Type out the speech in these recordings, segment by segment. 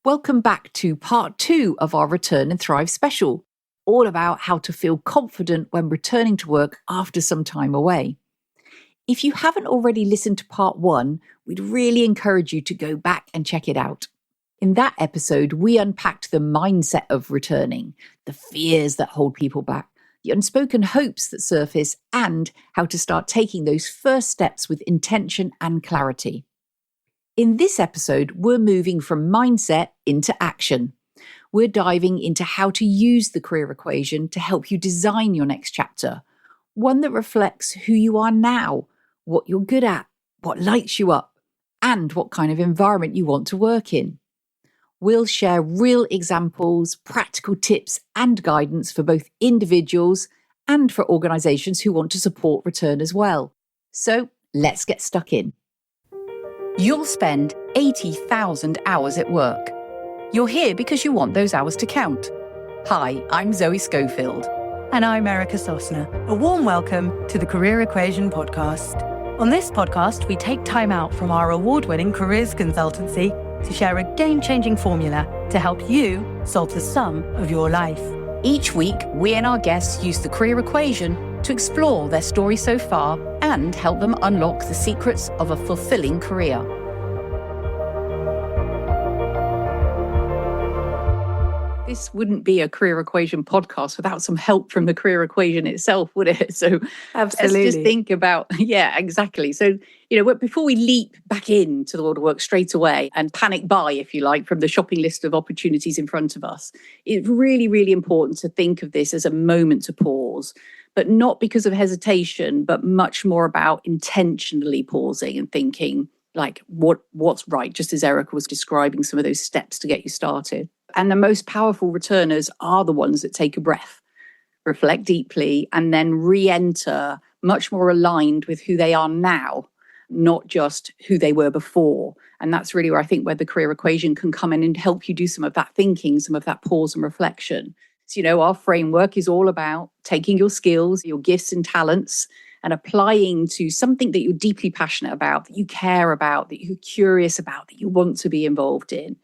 Welcome back to part 2 of our Return and Thrive special, all about how to feel confident when returning to work after some time away. If you haven't already listened to part 1, we'd really encourage you to go back and check it out. In that episode, we unpacked the mindset of returning, the fears that hold people back, the unspoken hopes that surface, and how to start taking those first steps with intention and clarity. In this episode, we're moving from mindset into action. We're diving into how to use the career equation to help you design your next chapter, one that reflects who you are now, what you're good at, what lights you up, and what kind of environment you want to work in. We'll share real examples, practical tips, and guidance for both individuals and for organisations who want to support return as well. So let's get stuck in. You'll spend 80,000 hours at work. You're here because you want those hours to count. Hi, I'm Zoe Schofield. And I'm Erica Sosner. A warm welcome to the Career Equation podcast. On this podcast, we take time out from our award-winning careers consultancy to share a game-changing formula to help you solve the sum of your life. Each week, we and our guests use the career equation to explore their story so far and help them unlock the secrets of a fulfilling career. This wouldn't be a career equation podcast without some help from the career equation itself, would it? So Absolutely. Let's just think about, exactly. So, before we leap back into the world of work straight away and panic buy, if you like, from the shopping list of opportunities in front of us, it's really, really important to think of this as a moment to pause, but not because of hesitation, but much more about intentionally pausing and thinking, like, what's right, just as Erica was describing some of those steps to get you started. And the most powerful returners are the ones that take a breath, reflect deeply, and then re-enter much more aligned with who they are now, not just who they were before. And that's really where I think where the career equation can come in and help you do some of that thinking, some of that pause and reflection. So, our framework is all about taking your skills, your gifts and talents, and applying to something that you're deeply passionate about, that you care about, that you're curious about, that you want to be involved in.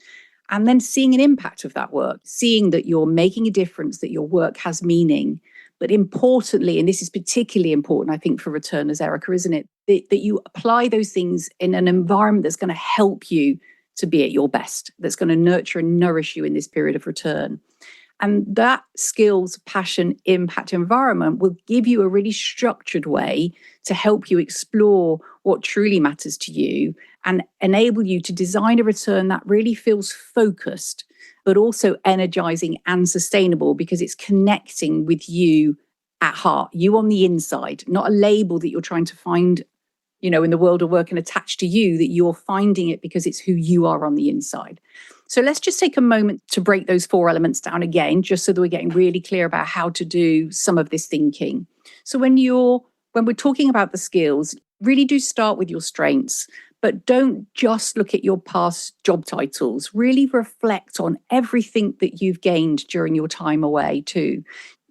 And then seeing an impact of that work, seeing that you're making a difference, that your work has meaning. But importantly, and this is particularly important, I think, for returners, Erica, isn't it? That you apply those things in an environment that's going to help you to be at your best, that's going to nurture and nourish you in this period of return. And that skills, passion, impact environment will give you a really structured way to help you explore what truly matters to you and enable you to design a return that really feels focused, but also energizing and sustainable because it's connecting with you at heart, you on the inside, not a label that you're trying to find, in the world of work and attach to you, that you're finding it because it's who you are on the inside. So let's just take a moment to break those 4 elements down again, just so that we're getting really clear about how to do some of this thinking. So when we're talking about the skills, really do start with your strengths, but don't just look at your past job titles. Really reflect on everything that you've gained during your time away too.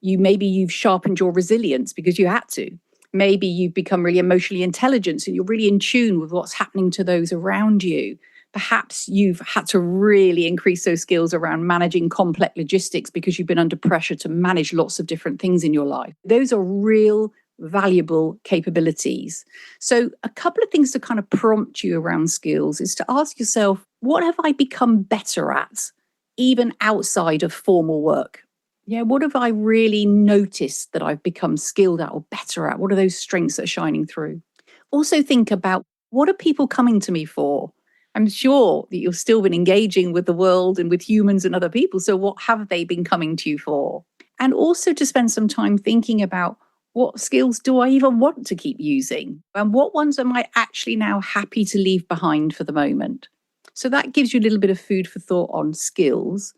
Maybe you've sharpened your resilience because you had to. Maybe you've become really emotionally intelligent, so you're really in tune with what's happening to those around you. Perhaps you've had to really increase those skills around managing complex logistics because you've been under pressure to manage lots of different things in your life. Those are real valuable capabilities. So a couple of things to kind of prompt you around skills is to ask yourself, what have I become better at, even outside of formal work? What have I really noticed that I've become skilled at or better at? What are those strengths that are shining through? Also think about, what are people coming to me for? I'm sure that you've still been engaging with the world and with humans and other people. So what have they been coming to you for? And also to spend some time thinking about, what skills do I even want to keep using? And what ones am I actually now happy to leave behind for the moment? So that gives you a little bit of food for thought on skills.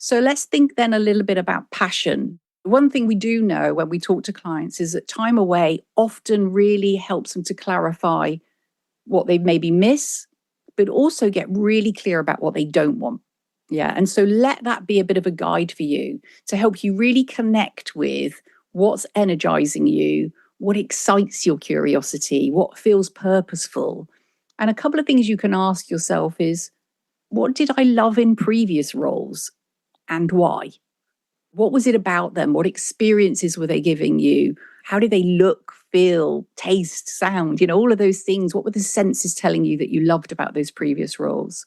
So let's think then a little bit about passion. One thing we do know when we talk to clients is that time away often really helps them to clarify what they maybe miss, but also get really clear about what they don't want. And so let that be a bit of a guide for you to help you really connect with what's energizing you, what excites your curiosity, what feels purposeful. And a couple of things you can ask yourself is, What did I love in previous roles and why? What was it about them? What experiences were they giving you? How did they look, feel, taste, sound? All of those things. What were the senses telling you that you loved about those previous roles?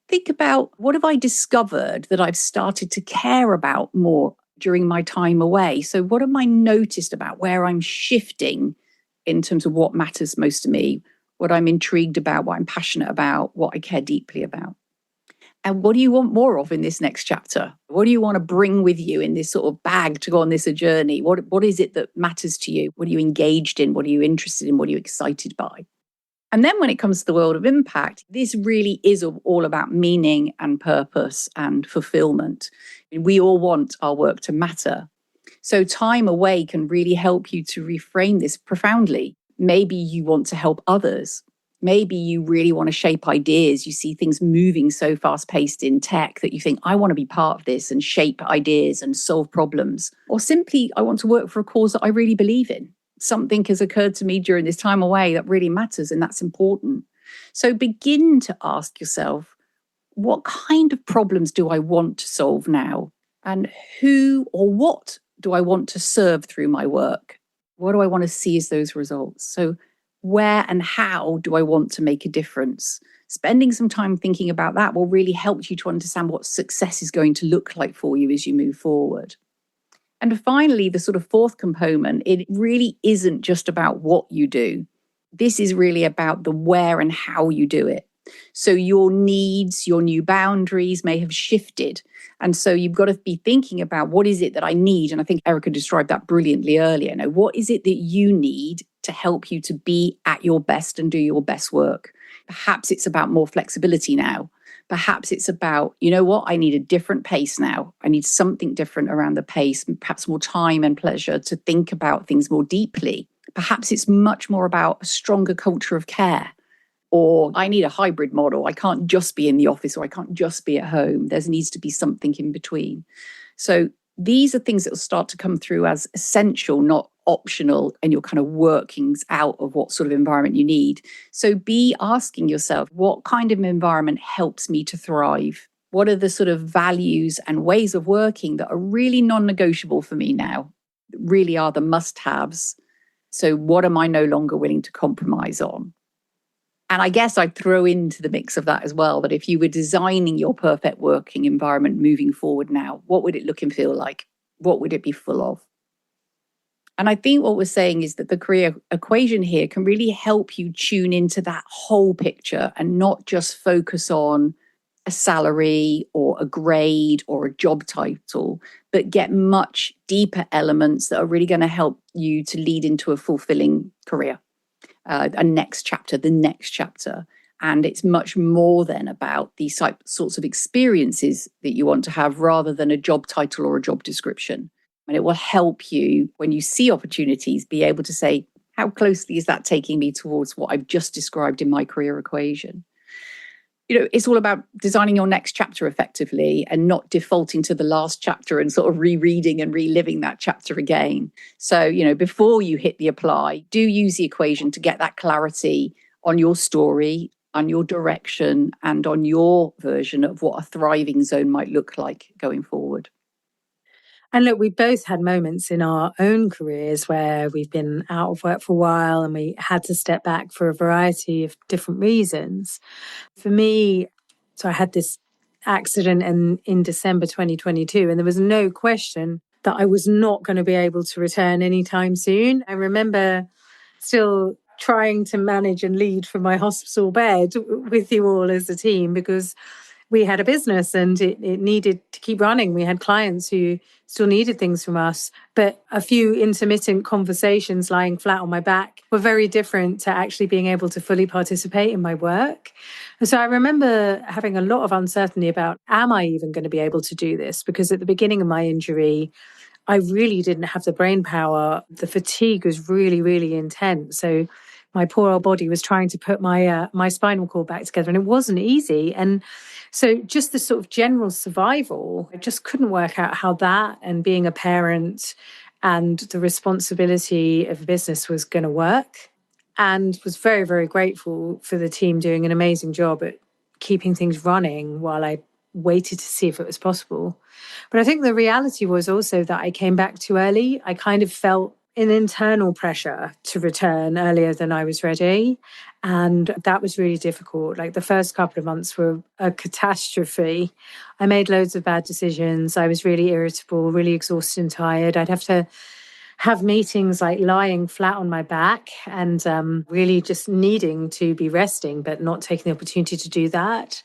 Think about, what have I discovered that I've started to care about more during my time away? So what have I noticed about where I'm shifting in terms of what matters most to me, what I'm intrigued about, what I'm passionate about, what I care deeply about? And what do you want more of in this next chapter? What do you want to bring with you in this sort of bag to go on this journey? What is it that matters to you? What are you engaged in? What are you interested in? What are you excited by? And then when it comes to the world of impact, this really is all about meaning and purpose and fulfillment. We all want our work to matter. So time away can really help you to reframe this profoundly. Maybe you want to help others. Maybe you really want to shape ideas. You see things moving so fast paced in tech that you think, I want to be part of this and shape ideas and solve problems. Or simply, I want to work for a cause that I really believe in. Something has occurred to me during this time away that really matters, and that's important. So begin to ask yourself, what kind of problems do I want to solve now? And who or what do I want to serve through my work? What do I want to see as those results? So where and how do I want to make a difference? Spending some time thinking about that will really help you to understand what success is going to look like for you as you move forward. And finally, the sort of fourth component, it really isn't just about what you do. This is really about the where and how you do it. So your needs, your new boundaries may have shifted. And so you've got to be thinking about, what is it that I need? And I think Erica described that brilliantly earlier. Now, what is it that you need to help you to be at your best and do your best work? Perhaps it's about more flexibility now. Perhaps it's about, I need a different pace now. I need something different around the pace, perhaps more time and pleasure to think about things more deeply. Perhaps it's much more about a stronger culture of care. Or I need a hybrid model. I can't just be in the office, or I can't just be at home. There needs to be something in between. So these are things that will start to come through as essential, not optional, and your kind of workings out of what sort of environment you need. So be asking yourself, what kind of environment helps me to thrive? What are the sort of values and ways of working that are really non-negotiable for me now, really are the must-haves? So what am I no longer willing to compromise on? And I guess I'd throw into the mix of that as well, that if you were designing your perfect working environment moving forward now, what would it look and feel like? What would it be full of? And I think what we're saying is that the career equation here can really help you tune into that whole picture and not just focus on a salary or a grade or a job title, but get much deeper elements that are really going to help you to lead into a fulfilling career. The next chapter. And it's much more than about these sorts of experiences that you want to have rather than a job title or a job description. And it will help you, when you see opportunities, be able to say, how closely is that taking me towards what I've just described in my career equation? It's all about designing your next chapter effectively and not defaulting to the last chapter and sort of rereading and reliving that chapter again. So, before you hit the apply, do use the equation to get that clarity on your story, on your direction, and on your version of what a thriving zone might look like going forward. And look, we've both had moments in our own careers where we've been out of work for a while and we had to step back for a variety of different reasons. For me, so I had this accident in December 2022, and there was no question that I was not going to be able to return anytime soon. I remember still trying to manage and lead from my hospital bed with you all as a team, because we had a business and it needed to keep running. We had clients who still needed things from us, but a few intermittent conversations lying flat on my back were very different to actually being able to fully participate in my work. And so I remember having a lot of uncertainty about, am I even going to be able to do this? Because at the beginning of my injury, I really didn't have the brain power. The fatigue was really, really intense. So my poor old body was trying to put my spinal cord back together, and it wasn't easy. And so just the sort of general survival, I just couldn't work out how that and being a parent and the responsibility of business was going to work. And was very, very grateful for the team doing an amazing job at keeping things running while I waited to see if it was possible. But I think the reality was also that I came back too early. I kind of felt an internal pressure to return earlier than I was ready. And that was really difficult. Like the first couple of months were a catastrophe. I made loads of bad decisions. I was really irritable, really exhausted and tired. I'd have to have meetings like lying flat on my back and really just needing to be resting, but not taking the opportunity to do that.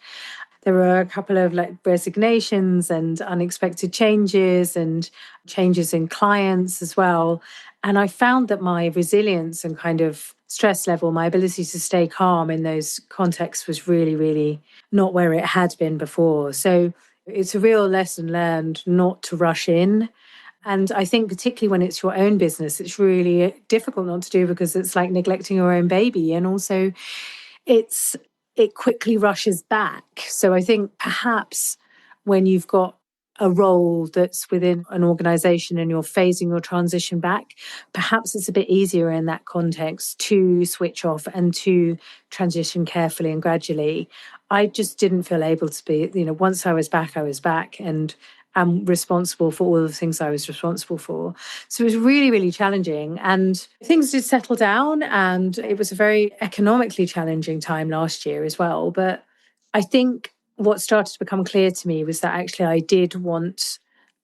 There were a couple of like resignations and unexpected changes and changes in clients as well. And I found that my resilience and kind of stress level, my ability to stay calm in those contexts was really, really not where it had been before. So it's a real lesson learned not to rush in. And I think particularly when it's your own business, it's really difficult not to do because it's like neglecting your own baby. And also it quickly rushes back. So I think perhaps when you've got a role that's within an organization and you're phasing your transition back, perhaps it's a bit easier in that context to switch off and to transition carefully and gradually. I just didn't feel able to be, once I was back, and I'm responsible for all the things I was responsible for. So it was really, really challenging. And things did settle down. And it was a very economically challenging time last year as well. But I think what started to become clear to me was that actually I did want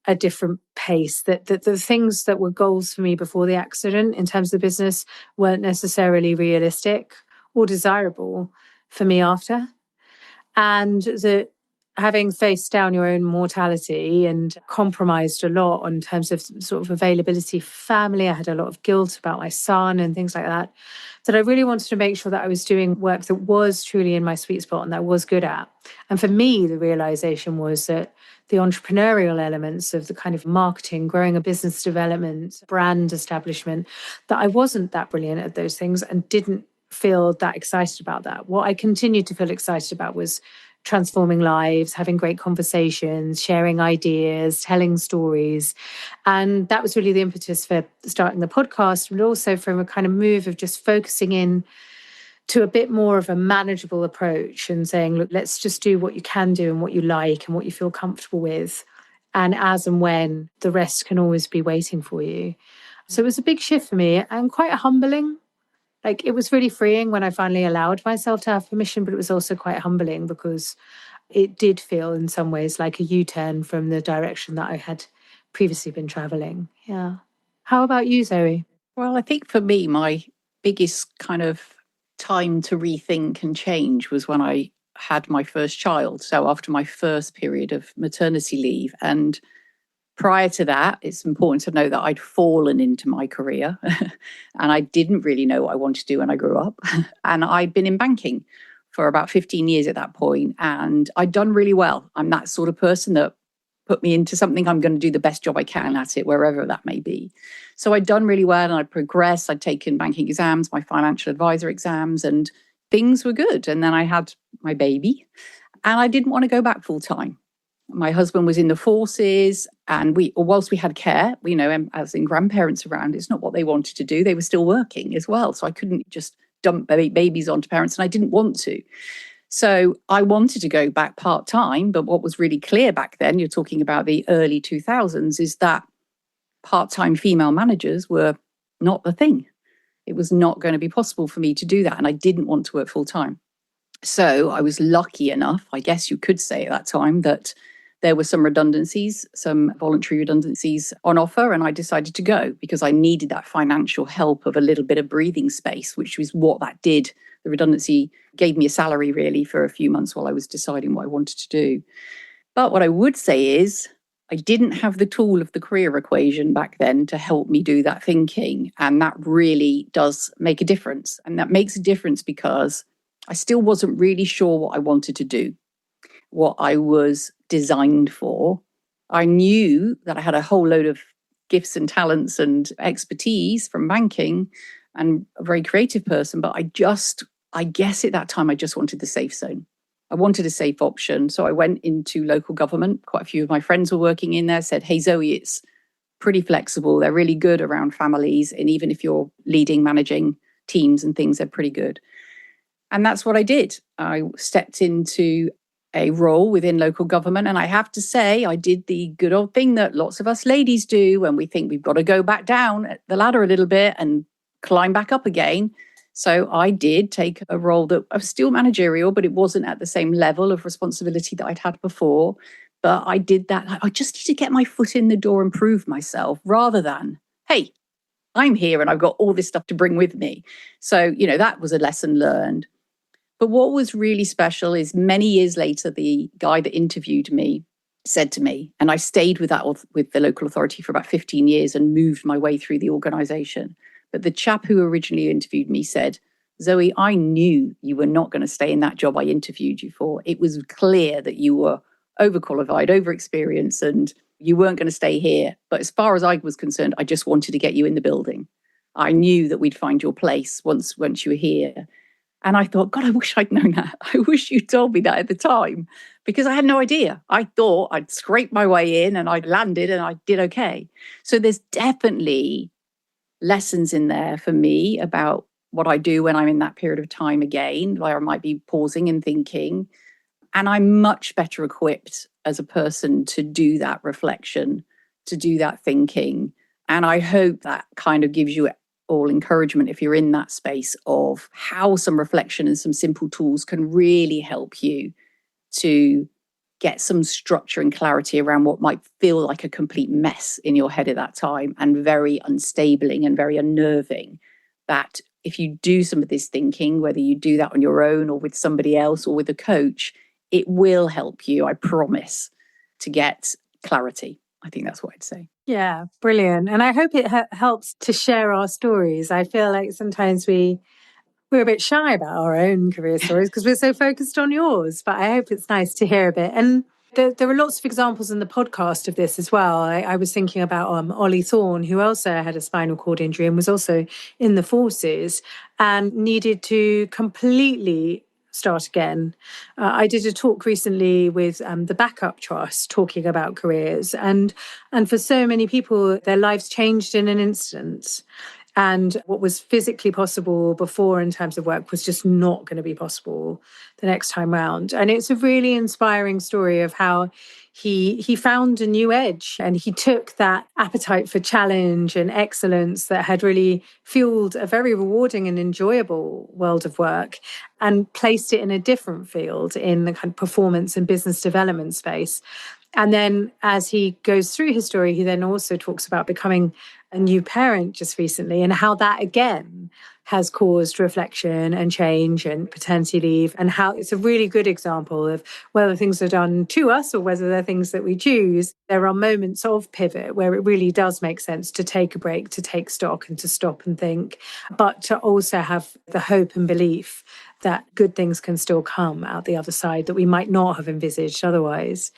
a different pace, that the things that were goals for me before the accident in terms of the business weren't necessarily realistic or desirable for me after. And that having faced down your own mortality and compromised a lot in terms of sort of availability for family, I had a lot of guilt about my son and things like that, that I really wanted to make sure that I was doing work that was truly in my sweet spot and that I was good at. And for me, the realization was that the entrepreneurial elements of the kind of marketing, growing a business development, brand establishment, that I wasn't that brilliant at those things and didn't feel that excited about that. What I continued to feel excited about was transforming lives, having great conversations, sharing ideas, telling stories. And that was really the impetus for starting the podcast, but also from a kind of move of just focusing in to a bit more of a manageable approach and saying, look, let's just do what you can do and what you like and what you feel comfortable with. And as and when, the rest can always be waiting for you. So it was a big shift for me and quite humbling. Like it was really freeing when I finally allowed myself to have permission, but it was also quite humbling because it did feel in some ways like a U-turn from the direction that I had previously been traveling. Yeah. How about you, Zoe? Well, I think for me, my biggest kind of time to rethink and change was when I had my first child. So after my first period of maternity leave. And prior to that, it's important to know that I'd fallen into my career and I didn't really know what I wanted to do when I grew up. And I'd been in banking for about 15 years at that point, and I'd done really well. I'm that sort of person that put me into something, I'm going to do the best job I can at it, wherever that may be. So I'd done really well and I'd progressed. I'd taken banking exams, my financial advisor exams, and things were good. And then I had my baby and I didn't want to go back full time. My husband was in the forces, and whilst we had care, as in grandparents around, it's not what they wanted to do. They were still working as well. So I couldn't just dump babies onto parents, and I didn't want to. So I wanted to go back part-time, but what was really clear back then, you're talking about the early 2000s, is that part-time female managers were not the thing. It was not going to be possible for me to do that, and I didn't want to work full-time. So I was lucky enough, I guess you could say at that time, that there were some redundancies, some voluntary redundancies on offer, and I decided to go because I needed that financial help of a little bit of breathing space, which was what that did. The redundancy gave me a salary really for a few months while I was deciding what I wanted to do. But what I would say is I didn't have the tool of the career equation back then to help me do that thinking. And that really does make a difference. And that makes a difference because I still wasn't really sure what I wanted to do, what I was designed for. I knew that I had a whole load of gifts and talents and expertise from banking and a very creative person, but I guess at that time, I just wanted the safe zone. I wanted a safe option. So I went into local government. Quite a few of my friends were working in there, said, hey, Zoe, it's pretty flexible. They're really good around families. And even if you're leading, managing teams and things, they're pretty good. And that's what I did. I stepped into a role within local government. And I have to say, I did the good old thing that lots of us ladies do when we think we've got to go back down the ladder a little bit and climb back up again. So I did take a role that was still managerial, but it wasn't at the same level of responsibility that I'd had before. But I did that. I just need to get my foot in the door and prove myself rather than, hey, I'm here and I've got all this stuff to bring with me. So, that was a lesson learned. But what was really special is many years later, the guy that interviewed me said to me, and I stayed with the local authority for about 15 years and moved my way through the organisation. But the chap who originally interviewed me said, Zoe, I knew you were not going to stay in that job I interviewed you for. It was clear that you were overqualified, overexperienced, and you weren't going to stay here. But as far as I was concerned, I just wanted to get you in the building. I knew that we'd find your place once you were here. And I thought, God, I wish I'd known that. I wish you told me that at the time, because I had no idea. I thought I'd scraped my way in and I'd landed and I did okay. So there's definitely lessons in there for me about what I do when I'm in that period of time again, where I might be pausing and thinking. And I'm much better equipped as a person to do that reflection, to do that thinking. And I hope that kind of gives you all encouragement if you're in that space of how some reflection and some simple tools can really help you to get some structure and clarity around what might feel like a complete mess in your head at that time and very unstabling and very unnerving. That if you do some of this thinking, whether you do that on your own or with somebody else or with a coach, it will help you, I promise, to get clarity. I think that's what I'd say. Yeah, brilliant. And I hope it helps to share our stories. I feel like sometimes we're a bit shy about our own career stories because we're so focused on yours, but I hope it's nice to hear a bit. And there are lots of examples in the podcast of this as well. I was thinking about Ollie Thorne, who also had a spinal cord injury and was also in the forces and needed to completely start again. I did a talk recently with the Backup Trust talking about careers, and for so many people, their lives changed in an instant. And what was physically possible before in terms of work was just not going to be possible the next time round. And it's a really inspiring story of how he found a new edge and he took that appetite for challenge and excellence that had really fueled a very rewarding and enjoyable world of work and placed it in a different field in the kind of performance and business development space. And then as he goes through his story, he then also talks about becoming a new parent just recently and how that again has caused reflection and change and paternity leave, and how it's a really good example of whether things are done to us or whether they're things that we choose. There are moments of pivot where it really does make sense to take a break, to take stock and to stop and think, but to also have the hope and belief that good things can still come out the other side that we might not have envisaged otherwise.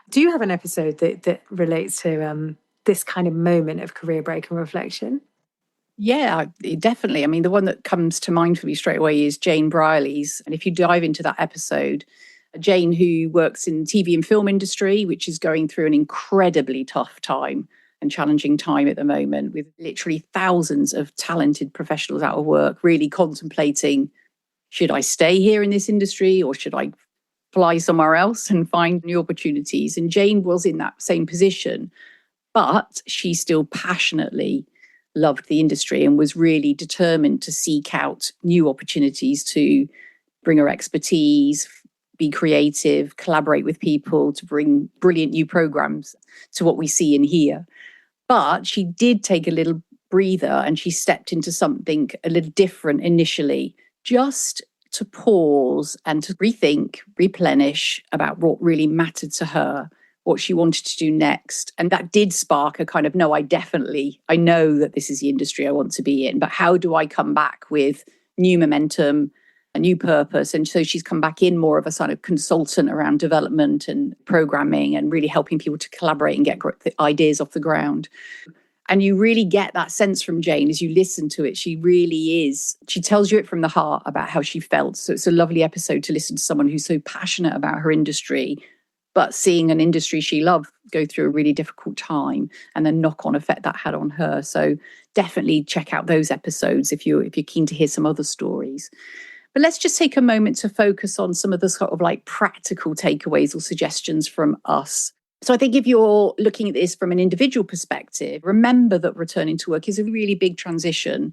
Do you have an episode that relates to this kind of moment of career break and reflection? Yeah, definitely. I mean, the one that comes to mind for me straight away is Jane Brierley's. And if you dive into that episode, Jane, who works in TV and film industry, which is going through an incredibly tough time and challenging time at the moment, with literally thousands of talented professionals out of work, really contemplating, should I stay here in this industry or should I fly somewhere else and find new opportunities? And Jane was in that same position, but she still passionately loved the industry and was really determined to seek out new opportunities to bring her expertise, be creative, collaborate with people to bring brilliant new programs to what we see and hear. But she did take a little breather and she stepped into something a little different initially, just to pause and to rethink, replenish about what really mattered to her, what she wanted to do next. And that did spark a kind of, no, I know that this is the industry I want to be in, but how do I come back with new momentum, a new purpose? And so she's come back in more of a sort of consultant around development and programming and really helping people to collaborate and get ideas off the ground. And you really get that sense from Jane as you listen to it. She tells you it from the heart about how she felt. So it's a lovely episode to listen to someone who's so passionate about her industry, but seeing an industry she loved go through a really difficult time and the knock-on effect that had on her. So definitely check out those episodes if you're keen to hear some other stories. But let's just take a moment to focus on some of the sort of like practical takeaways or suggestions from us. So I think if you're looking at this from an individual perspective, remember that returning to work is a really big transition,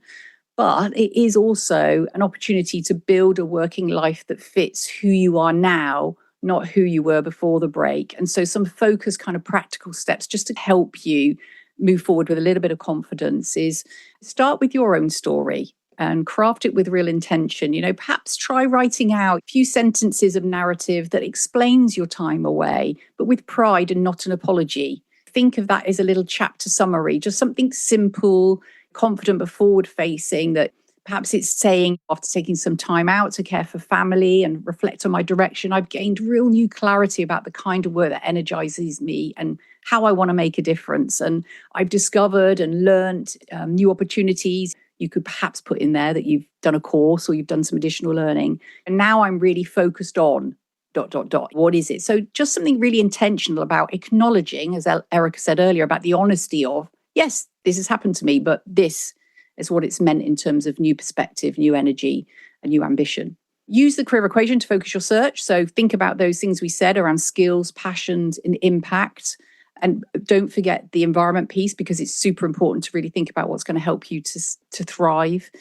but it is also an opportunity to build a working life that fits who you are now, not who you were before the break. And so some focused kind of practical steps just to help you move forward with a little bit of confidence is start with your own story and craft it with real intention. Perhaps try writing out a few sentences of narrative that explains your time away, but with pride and not an apology. Think of that as a little chapter summary, just something simple, confident, but forward facing, that perhaps it's saying, after taking some time out to care for family and reflect on my direction, I've gained real new clarity about the kind of work that energizes me and how I want to make a difference. And I've discovered and learned new opportunities. You could perhaps put in there that you've done a course or you've done some additional learning. And now I'm really focused on ... What is it? So just something really intentional about acknowledging, as Erica said earlier, about the honesty of, yes, this has happened to me, but this is what it's meant in terms of new perspective, new energy, and new ambition. Use the career equation to focus your search. So think about those things we said around skills, passions, and impact. And don't forget the environment piece, because it's super important to really think about what's going to help you to thrive.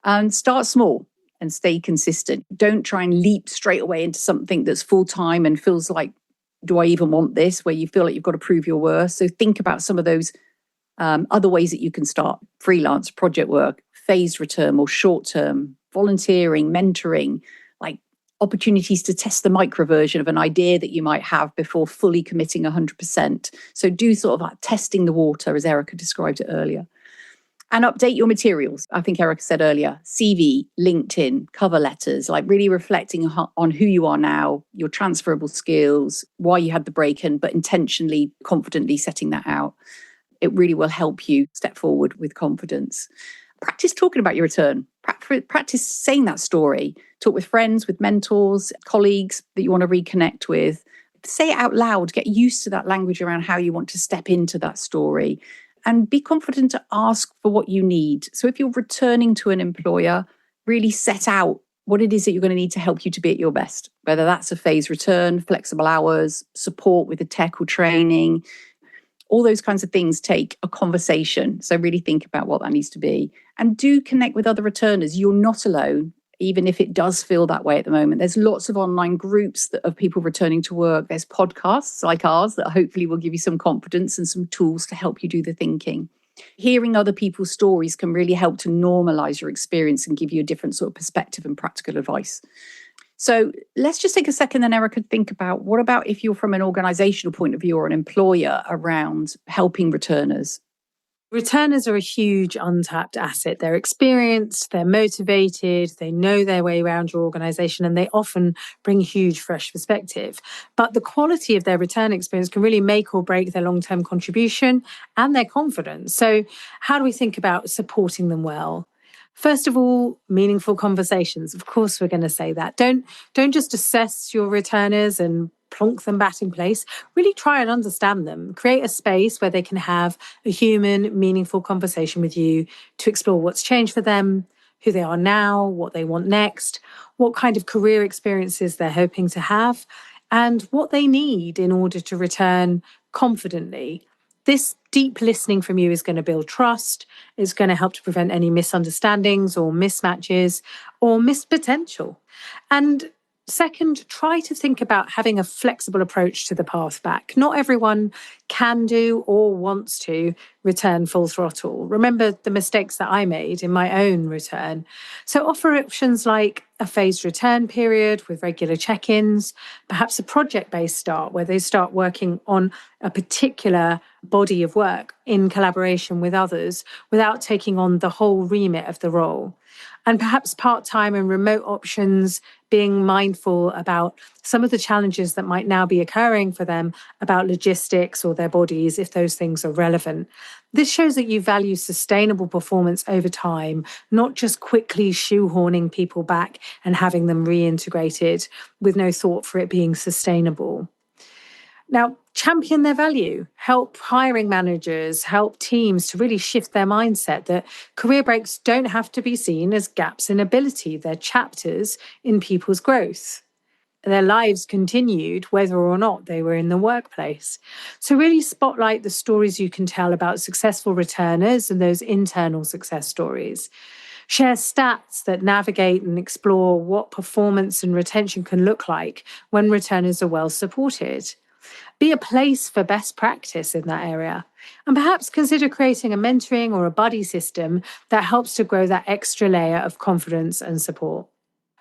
And start small and stay consistent. Don't try and leap straight away into something that's full-time and feels like, do I even want this? Where you feel like you've got to prove your worth. So think about some of those other ways that you can start: freelance, project work, phased return or short-term, volunteering, mentoring, like opportunities to test the micro version of an idea that you might have before fully committing 100%. So do sort of like testing the water, as Erica described it earlier. And update your materials. I think Erica said earlier, CV, LinkedIn, cover letters, like really reflecting on who you are now, your transferable skills, why you had the break, but intentionally, confidently setting that out. It really will help you step forward with confidence. Practice talking about your return. Practice saying that story. Talk with friends, with mentors, colleagues that you want to reconnect with. Say it out loud. Get used to that language around how you want to step into that story. And be confident to ask for what you need. So if you're returning to an employer, really set out what it is that you're going to need to help you to be at your best, whether that's a phased return, flexible hours, support with the tech or training. All those kinds of things take a conversation. So really think about what that needs to be. And do connect with other returners. You're not alone, even if it does feel that way at the moment. There's lots of online groups of people returning to work. There's podcasts like ours that hopefully will give you some confidence and some tools to help you do the thinking. Hearing other people's stories can really help to normalize your experience and give you a different sort of perspective and practical advice. So let's just take a second then, Erica, think about what about if you're from an organizational point of view or an employer around helping returners? Returners are a huge untapped asset. They're experienced, they're motivated, they know their way around your organization, and they often bring huge fresh perspective. But the quality of their return experience can really make or break their long-term contribution and their confidence. So how do we think about supporting them well? First of all, meaningful conversations. Of course, we're going to say that. Don't just assess your returners and plonk them back in place. Really try and understand them. Create a space where they can have a human, meaningful conversation with you to explore what's changed for them, who they are now, what they want next, what kind of career experiences they're hoping to have, and what they need in order to return confidently. This deep listening from you is going to build trust. It's going to help to prevent any misunderstandings or mismatches or missed potential. And second, try to think about having a flexible approach to the path back. Not everyone can do or wants to return full throttle. Remember the mistakes that I made in my own return. So offer options like a phased return period with regular check-ins, perhaps a project-based start where they start working on a particular body of work in collaboration with others without taking on the whole remit of the role. And perhaps part-time and remote options, being mindful about some of the challenges that might now be occurring for them about logistics or their bodies, if those things are relevant. This shows that you value sustainable performance over time, not just quickly shoehorning people back and having them reintegrated with no thought for it being sustainable. Now, champion their value, help hiring managers, help teams to really shift their mindset that career breaks don't have to be seen as gaps in ability. They're chapters in people's growth. Their lives continued whether or not they were in the workplace. So really spotlight the stories you can tell about successful returners and those internal success stories. Share stats that navigate and explore what performance and retention can look like when returners are well supported. Be a place for best practice in that area. And perhaps consider creating a mentoring or a buddy system that helps to grow that extra layer of confidence and support.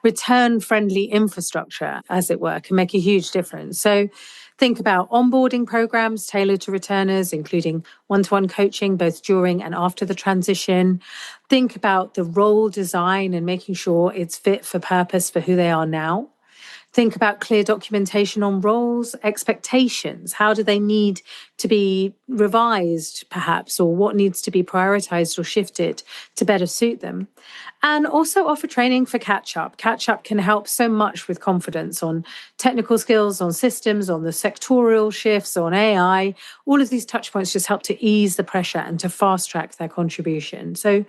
Return-friendly infrastructure, as it were, can make a huge difference. So think about onboarding programs tailored to returners, including one-to-one coaching both during and after the transition. Think about the role design and making sure it's fit for purpose for who they are now. Think about clear documentation on roles, expectations. How do they need to be revised, perhaps, or what needs to be prioritized or shifted to better suit them? And also offer training for catch-up. Catch-up can help so much with confidence on technical skills, on systems, on the sectorial shifts, on AI. All of these touch points just help to ease the pressure and to fast-track their contribution. So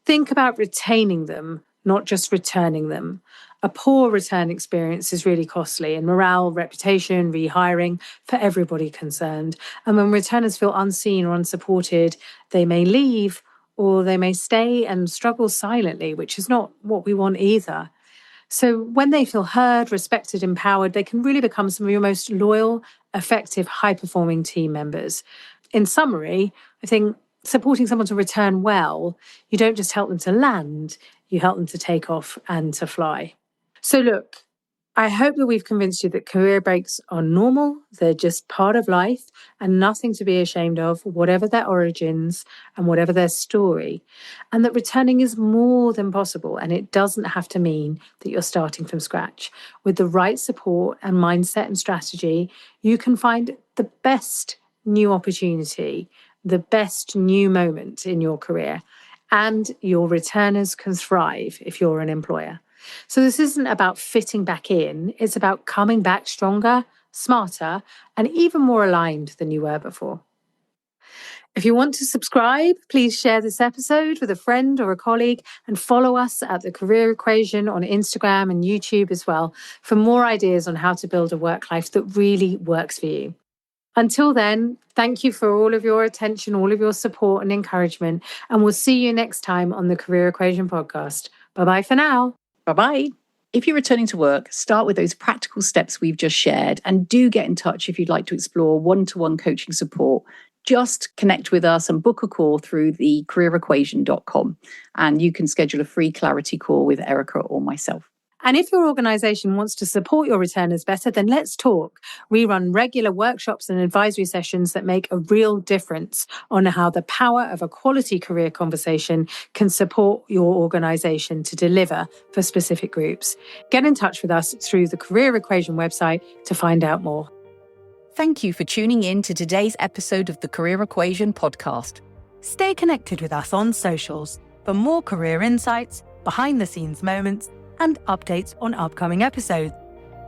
think about retaining them, not just returning them. A poor return experience is really costly in morale, reputation, rehiring for everybody concerned. And when returners feel unseen or unsupported, they may leave or they may stay and struggle silently, which is not what we want either. So when they feel heard, respected, empowered, they can really become some of your most loyal, effective, high-performing team members. In summary, I think supporting someone to return well, you don't just help them to land, you help them to take off and to fly. So look, I hope that we've convinced you that career breaks are normal, they're just part of life and nothing to be ashamed of, whatever their origins and whatever their story, and that returning is more than possible and it doesn't have to mean that you're starting from scratch. With the right support and mindset and strategy, you can find the best new opportunity, the best new moment in your career, and your returners can thrive if you're an employer. So this isn't about fitting back in, it's about coming back stronger, smarter, and even more aligned than you were before. If you want to subscribe, please share this episode with a friend or a colleague and follow us at The Career Equation on Instagram and YouTube as well for more ideas on how to build a work life that really works for you. Until then, thank you for all of your attention, all of your support and encouragement, and we'll see you next time on the Career Equation podcast. Bye-bye for now. Bye-bye. If you're returning to work, start with those practical steps we've just shared and do get in touch if you'd like to explore one-to-one coaching support. Just connect with us and book a call through the careerequation.com and you can schedule a free clarity call with Erica or myself. And if your organisation wants to support your returners better, then let's talk. We run regular workshops and advisory sessions that make a real difference on how the power of a quality career conversation can support your organisation to deliver for specific groups. Get in touch with us through the Career Equation website to find out more. Thank you for tuning in to today's episode of the Career Equation podcast. Stay connected with us on socials for more career insights, behind-the-scenes moments, and updates on upcoming episodes.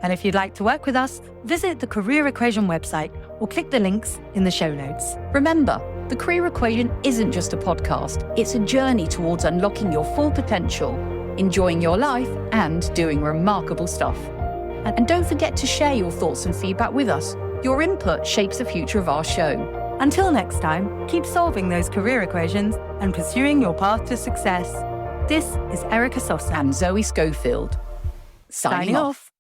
And if you'd like to work with us, visit the Career Equation website or click the links in the show notes. Remember, the Career Equation isn't just a podcast, it's a journey towards unlocking your full potential, enjoying your life, and doing remarkable stuff. And don't forget to share your thoughts and feedback with us. Your input shapes the future of our show. Until next time, keep solving those career equations and pursuing your path to success. This is Erica Sosna and Zoe Schofield. signing off.